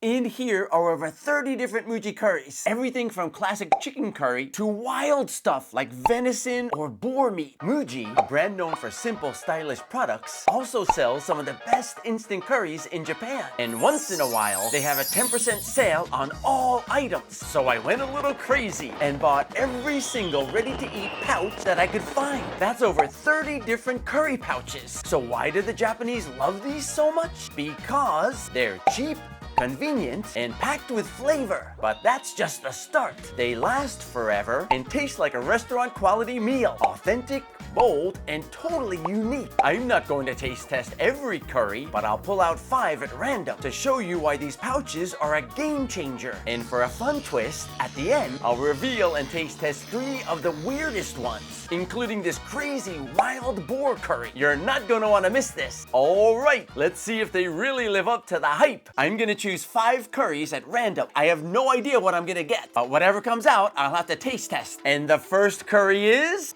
In here are over 30 different Muji curries. Everything from classic chicken curry to wild stuff like venison or boar meat. Muji, a brand known for simple, stylish products, also sells some of the best instant curries in Japan. And once in a while, they have a 10% sale on all items. So I went a little crazy and bought every single ready-to-eat pouch that I could find. That's over 30 different curry pouches. So why do the Japanese love these so much? Because they're cheap, convenient, and packed with flavor. But that's just the start. They last forever and taste like a restaurant quality meal. Authentic, bold, and totally unique. I'm not going to taste test every curry, but I'll pull out 5 at random to show you why these pouches are a game changer. And for a fun twist, at the end, I'll reveal and taste test 3 of the weirdest ones, including this crazy wild boar curry. You're not gonna wanna miss this. All right, let's see if they really live up to the hype. I'm gonna choose 5 curries at random. I have no idea what I'm gonna get, but whatever comes out, I'll have to taste test. And the first curry is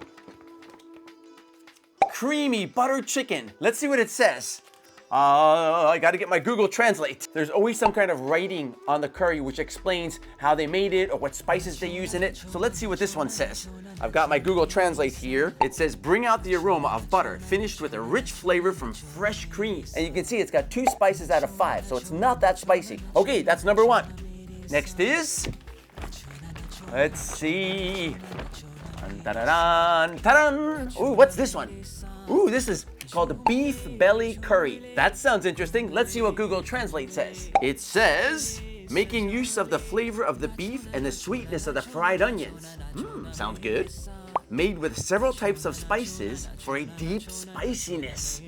creamy butter chicken. Let's see what it says. I gotta get my Google Translate. There's always some kind of writing on the curry which explains how they made it or what spices they use in it. So let's see what this one says. I've got my Google Translate here. It says, bring out the aroma of butter, finished with a rich flavor from fresh cream. And you can see it's got 2 spices out of 5, so it's not that spicy. Okay, that's number 1. Next is, let's see. Dun-dun-dun, ta-dun. Ooh, what's this one? Ooh, this is called the beef belly curry. That sounds interesting. Let's see what Google Translate says. It says, making use of the flavor of the beef and the sweetness of the fried onions. Sounds good. Made with several types of spices for a deep spiciness.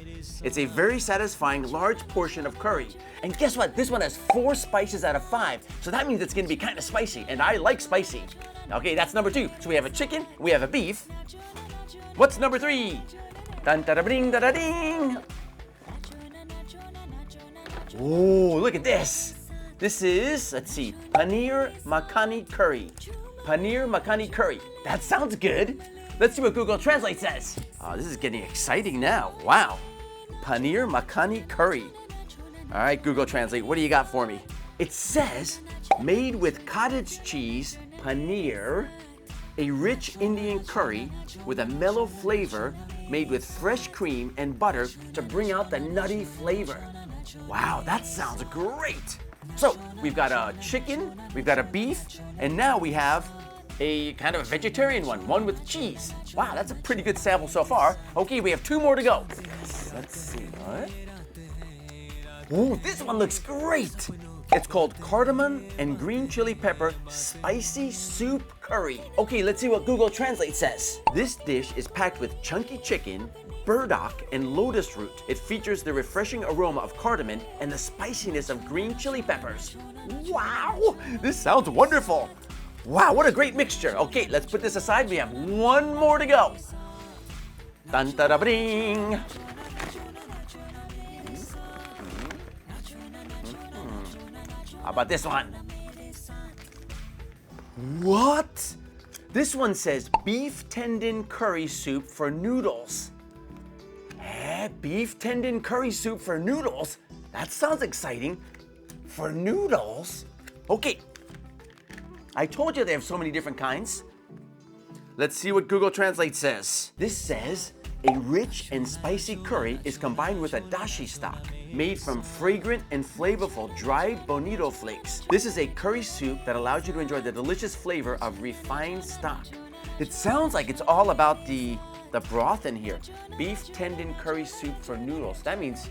It's a very satisfying large portion of curry. And guess what? This one has 4 spices out of 5. So that means it's gonna be kind of spicy, and I like spicy. Okay, that's number 2. So we have a chicken, we have a beef. What's number 3? Dun da da ding da da ding. Oh, look at this. This is, let's see, paneer makhani curry. Paneer makhani curry. That sounds good. Let's see what Google Translate says. Oh, this is getting exciting now. Wow. Paneer makhani curry. All right, Google Translate, what do you got for me? It says, made with cottage cheese, paneer, a rich Indian curry with a mellow flavor made with fresh cream and butter to bring out the nutty flavor. Wow, that sounds great. So we've got a chicken, we've got a beef, and now we have a kind of a vegetarian one with cheese. Wow, that's a pretty good sample so far. Okay, we have 2 more to go. Yes, let's see, what? Oh, this one looks great. It's called cardamom and green chili pepper spicy soup curry. Okay, let's see what Google Translate says. This dish is packed with chunky chicken, burdock, and lotus root. It features the refreshing aroma of cardamom and the spiciness of green chili peppers. Wow, this sounds wonderful. Wow, what a great mixture. Okay, let's put this aside. We have 1 more to go. Dun da da bring. How about this one? What? This one says beef tendon curry soup for noodles. Beef tendon curry soup for noodles? That sounds exciting. For noodles? Okay. I told you they have so many different kinds. Let's see what Google Translate says. This says, a rich and spicy curry is combined with a dashi stock made from fragrant and flavorful dried bonito flakes. This is a curry soup that allows you to enjoy the delicious flavor of refined stock. It sounds like it's all about the broth in here. Beef tendon curry soup for noodles. That means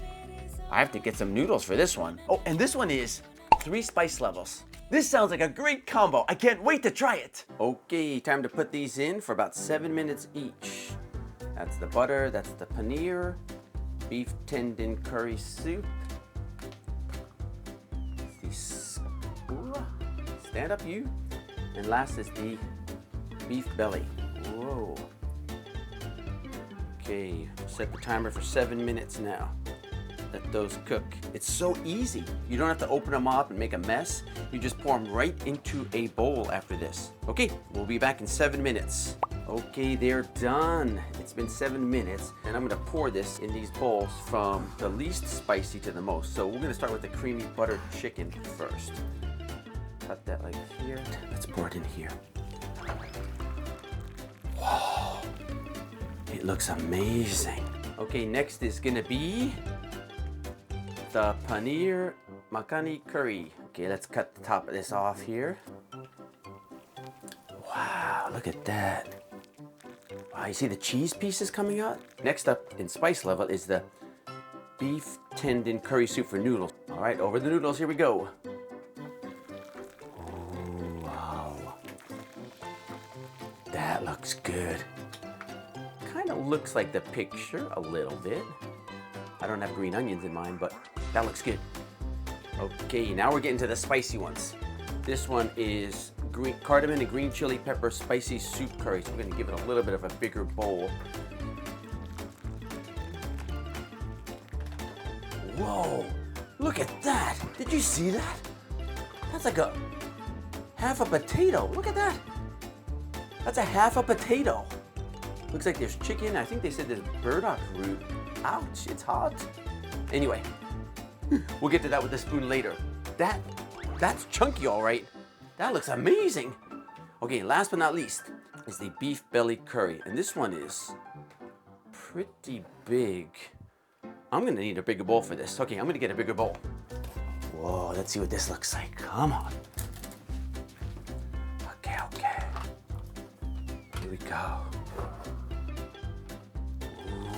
I have to get some noodles for this one. Oh, and this one is 3 spice levels. This sounds like a great combo. I can't wait to try it. Okay, time to put these in for about 7 minutes each. That's the butter, that's the paneer, beef tendon curry soup. Stand up, you. And last is the beef belly. Whoa. Okay, set the timer for 7 minutes now. Let those cook. It's so easy. You don't have to open them up and make a mess. You just pour them right into a bowl after this. Okay, we'll be back in 7 minutes. Okay, they're done. It's been 7 minutes, and I'm gonna pour this in these bowls from the least spicy to the most. So we're gonna start with the creamy buttered chicken first. Cut that like here. Let's pour it in here. Whoa, it looks amazing. Okay, next is gonna be the paneer makhani curry. Okay, let's cut the top of this off here. Wow, look at that. Wow, you see the cheese pieces coming out? Next up in spice level is the beef tendon curry soup for noodles. All right, over the noodles, here we go. Oh, wow. That looks good. Kind of looks like the picture a little bit. I don't have green onions in mine, but that looks good. Okay, now we're getting to the spicy ones. This one is cardamom and green chili pepper spicy soup curry. So we're gonna give it a little bit of a bigger bowl. Whoa, look at that. Did you see that? That's like a half a potato. Look at that. That's a half a potato. Looks like there's chicken. I think they said there's burdock root. Ouch, it's hot. Anyway, we'll get to that with a spoon later. That's chunky, all right. That looks amazing. Okay, last but not least is the beef belly curry. And this one is pretty big. I'm gonna need a bigger bowl for this. Okay, I'm gonna get a bigger bowl. Whoa, let's see what this looks like. Come on. Okay. Here we go.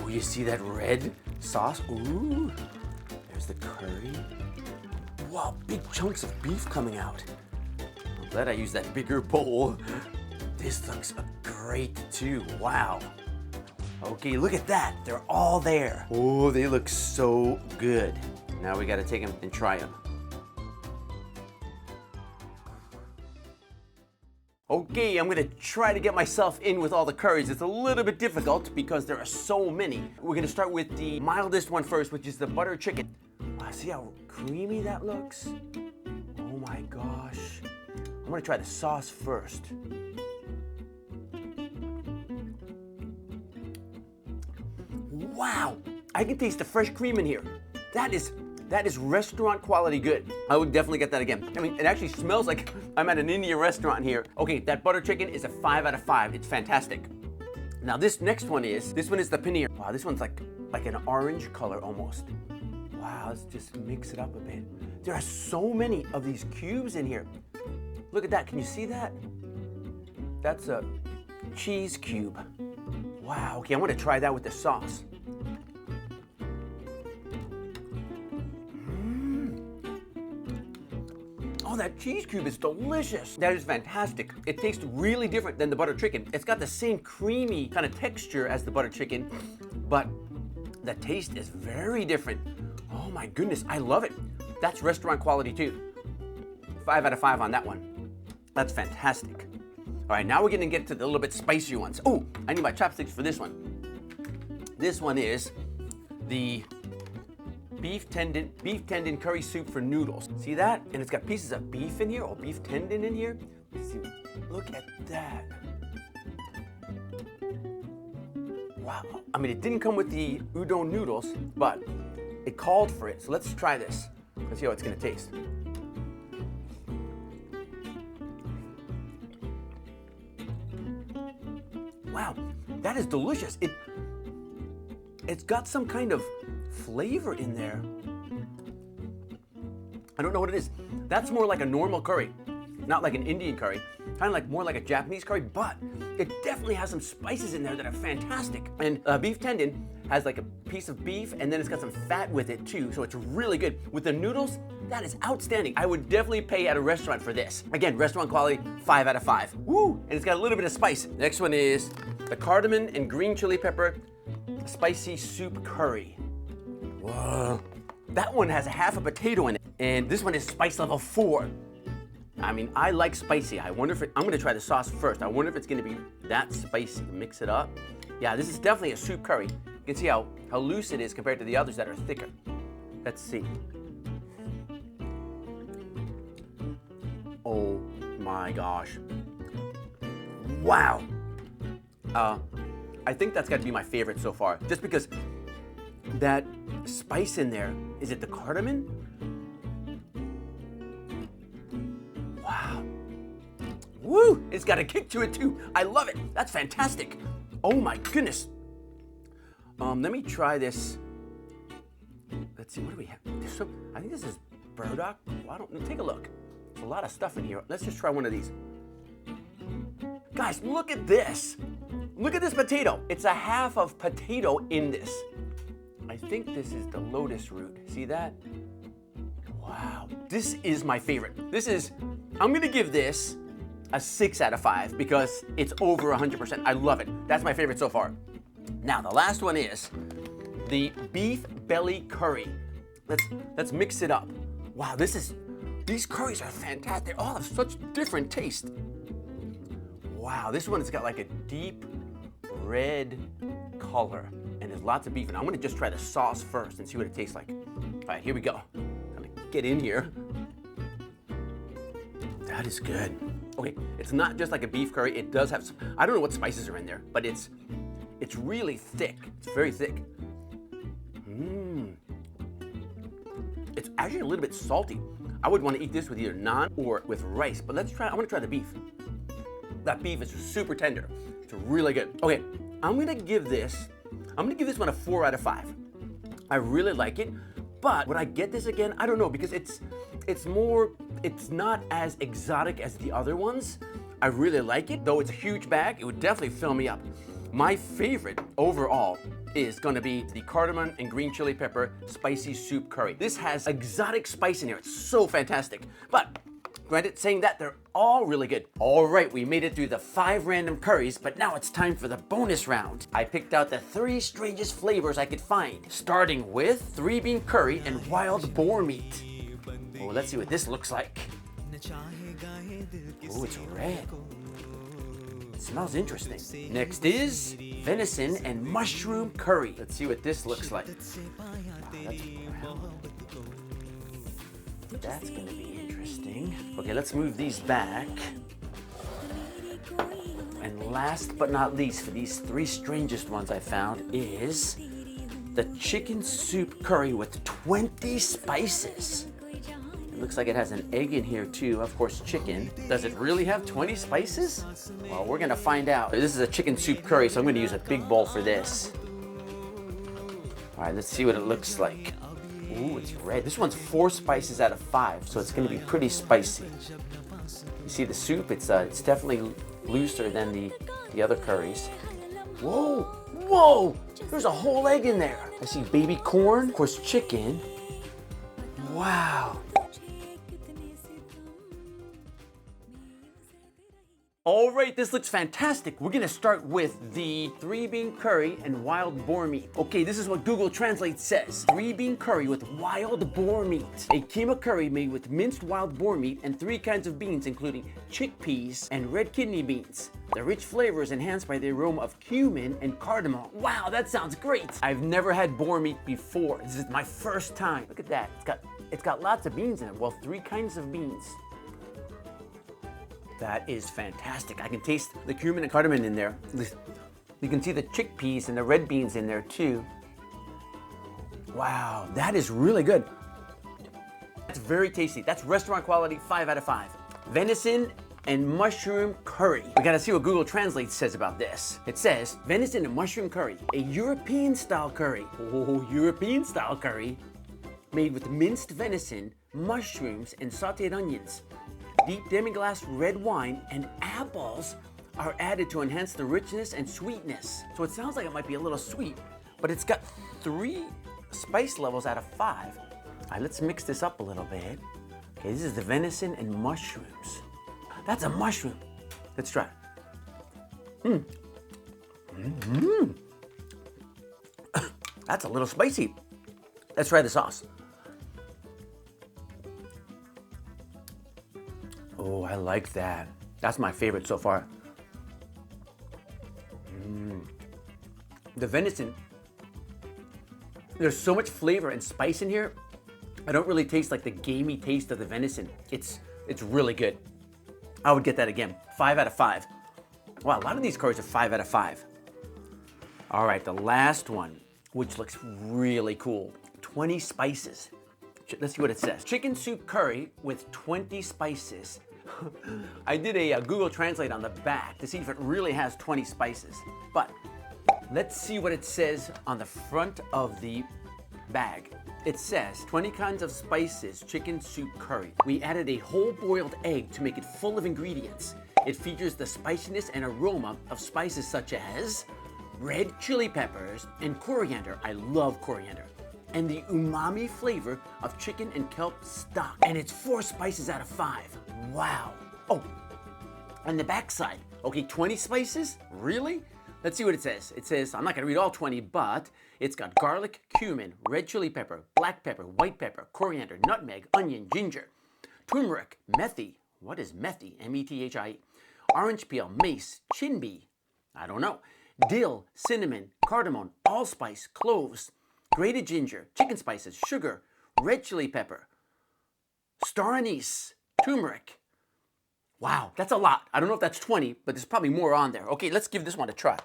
Ooh, you see that red sauce? Ooh, there's the curry. Wow, big chunks of beef coming out. I'm glad I used that bigger bowl. This looks great too, wow. Okay, look at that, they're all there. Oh, they look so good. Now we gotta take them and try them. Okay, I'm gonna try to get myself in with all the curries. It's a little bit difficult because there are so many. We're gonna start with the mildest one first, which is the butter chicken. Wow, see how creamy that looks? Oh my gosh. I'm gonna try the sauce first. Wow, I can taste the fresh cream in here. That is restaurant quality good. I would definitely get that again. I mean, it actually smells like I'm at an Indian restaurant here. Okay, that butter chicken is a 5 out of 5. It's fantastic. Now this next one is the paneer. Wow, this one's like an orange color almost. Wow, let's just mix it up a bit. There are so many of these cubes in here. Look at that, can you see that? That's a cheese cube. Wow, okay, I'm gonna try that with the sauce. Oh, that cheese cube is delicious. That is fantastic. It tastes really different than the butter chicken. It's got the same creamy kind of texture as the butter chicken, but the taste is very different. Oh my goodness, I love it. That's restaurant quality too. 5 out of 5 on that one. That's fantastic. All right, now we're gonna get to the little bit spicier ones. Oh, I need my chopsticks for this one. This one is the beef tendon curry soup for noodles. See that? And it's got pieces of beef in here, or beef tendon in here. See, look at that. Wow. I mean, it didn't come with the udon noodles, but it called for it. So let's try this. Let's see how it's gonna taste. Wow, that is delicious. It's got some kind of flavor in there. I don't know what it is. That's more like a normal curry, not like an Indian curry. Kind of like more like a Japanese curry, but it definitely has some spices in there that are fantastic. And beef tendon has like a piece of beef, and then it's got some fat with it too, so it's really good. With the noodles, that is outstanding. I would definitely pay at a restaurant for this. Again, restaurant quality, 5 out of 5. Woo! And it's got a little bit of spice. Next one is the cardamom and green chili pepper spicy soup curry. Whoa. That one has a half a potato in it, and this one is spice level 4. I mean, I like spicy. I wonder if I'm gonna try the sauce first. I wonder if it's gonna be that spicy. Mix it up. Yeah, this is definitely a soup curry. You can see how loose it is compared to the others that are thicker. Let's see. Oh my gosh. Wow. I think that's got to be my favorite so far, just because that spice in there. Is it the cardamom? Wow. Woo! It's got a kick to it too. I love it. That's fantastic. Oh my goodness. Let me try this. Let's see, what do we have? I think this is burdock. Well, I don't know. Take a look. There's a lot of stuff in here. Let's just try one of these. Guys, look at this. Look at this potato. It's a half of potato in this. I think this is the lotus root. See that? Wow. This is my favorite. I'm gonna give this a 6 out of 5 because it's over 100%. I love it. That's my favorite so far. Now, the last one is the beef belly curry. Let's mix it up. Wow, these curries are fantastic. They all have such different taste. Wow, this one has got like a deep red color and there's lots of beef. And I'm gonna just try the sauce first and see what it tastes like. All right, here we go. I'm gonna get in here. That is good. Okay, it's not just like a beef curry. It does have some, I don't know what spices are in there, but it's really thick. It's very thick. It's actually a little bit salty. I would want to eat this with either naan or with rice, but I want to try the beef. That beef is super tender. It's really good. Okay, I'm gonna give this one a 4 out of 5. I really like it, but would I get this again? I don't know, because it's not as exotic as the other ones. I really like it, though it's a huge bag. It would definitely fill me up. My favorite overall is gonna be the cardamom and green chili pepper spicy soup curry. This has exotic spice in here. It's so fantastic. But granted, saying that, they're all really good. All right, we made it through the 5 random curries, but now it's time for the bonus round. I picked out the 3 strangest flavors I could find, starting with 3-bean curry and wild boar meat. Oh, let's see what this looks like. Oh, it's red. It smells interesting. Next is venison and mushroom curry. Let's see what this looks like. Wow, that's brown. That's gonna be interesting. Okay, let's move these back. And last but not least, for these 3 strangest ones I found is the chicken soup curry with 20 spices. It looks like it has an egg in here too, of course chicken. Does it really have 20 spices? Well, we're gonna find out. This is a chicken soup curry, so I'm gonna use a big bowl for this. All right, let's see what it looks like. Ooh, it's red. This one's 4 spices out of 5, so it's gonna be pretty spicy. You see the soup? It's definitely looser than the other curries. Whoa, whoa! There's a whole egg in there. I see baby corn, of course chicken. Wow. All right, this looks fantastic. We're gonna start with the 3-bean curry and wild boar meat. Okay, this is what Google Translate says. 3-bean curry with wild boar meat. A keema curry made with minced wild boar meat and 3 kinds of beans, including chickpeas and red kidney beans. The rich flavor is enhanced by the aroma of cumin and cardamom. Wow, that sounds great. I've never had boar meat before. This is my first time. Look at that. It's got lots of beans in it. Well, 3 kinds of beans. That is fantastic. I can taste the cumin and cardamom in there. You can see the chickpeas and the red beans in there too. Wow, that is really good. That's very tasty. That's restaurant quality, 5 out of 5. Venison and mushroom curry. We gotta see what Google Translate says about this. It says, venison and mushroom curry, a European style curry. Oh, European style curry. Made with minced venison, mushrooms, and sauteed onions. Deep demi-glace red wine and apples are added to enhance the richness and sweetness. So it sounds like it might be a little sweet, but it's got 3 spice levels out of 5. All right, let's mix this up a little bit. Okay, this is the venison and mushrooms. That's a mushroom. Let's try it. That's a little spicy. Let's try the sauce. Oh, I like that. That's my favorite so far. The venison, there's so much flavor and spice in here. I don't really taste like the gamey taste of the venison. It's really good. I would get that again. 5 out of 5. Wow, a lot of these curries are 5 out of 5. All right, the last one, which looks really cool. 20 spices. Let's see what it says. Chicken soup curry with 20 spices. I did a Google Translate on the back to see if it really has 20 spices. But let's see what it says on the front of the bag. It says 20 kinds of spices, chicken soup curry. We added a whole boiled egg to make it full of ingredients. It features the spiciness and aroma of spices such as red chili peppers and coriander. I love coriander. And the umami flavor of chicken and kelp stock. And it's 4 spices out of 5. Wow. Oh, on the back side, okay, 20 spices? Really? Let's see what it says. It says, I'm not gonna read all 20, but it's got garlic, cumin, red chili pepper, black pepper, white pepper, coriander, nutmeg, onion, ginger, turmeric, methi. What is methi? M-E-T-H-I-E. Orange peel, mace, chinbi. I don't know. Dill, cinnamon, cardamom, allspice, cloves, grated ginger, chicken spices, sugar, red chili pepper, star anise, turmeric. Wow, that's a lot. I don't know if that's 20, but there's probably more on there. Okay, let's give this one a try.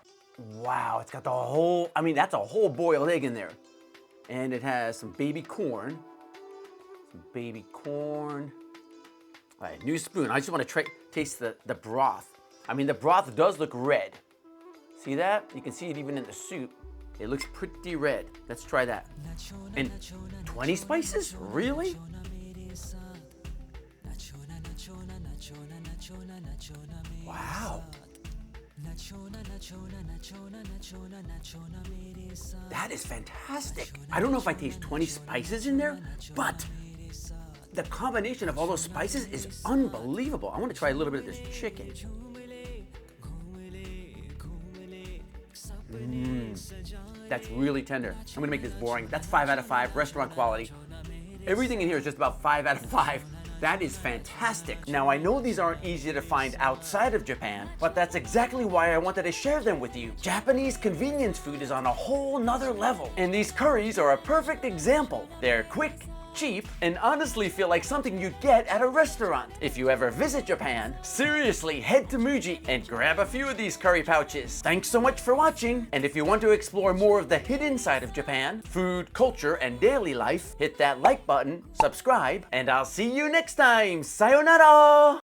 Wow, it's got the whole, that's a whole boiled egg in there. And it has some baby corn. All right, new spoon. I just want to taste the broth. The broth does look red. See that? You can see it even in the soup. It looks pretty red. Let's try that. And 20 spices? Really? Wow. That is fantastic. I don't know if I taste 20 spices in there, but the combination of all those spices is unbelievable. I want to try a little bit of this chicken. That's really tender. I'm gonna make this boring. That's 5 out of 5, restaurant quality. Everything in here is just about 5 out of 5. That is fantastic. Now, I know these aren't easy to find outside of Japan, but that's exactly why I wanted to share them with you. Japanese convenience food is on a whole nother level, and these curries are a perfect example. They're quick, cheap, and honestly feel like something you'd get at a restaurant. If you ever visit Japan, seriously head to Muji and grab a few of these curry pouches. Thanks so much for watching, and if you want to explore more of the hidden side of Japan, food, culture, and daily life, hit that like button, subscribe, and I'll see you next time. Sayonara!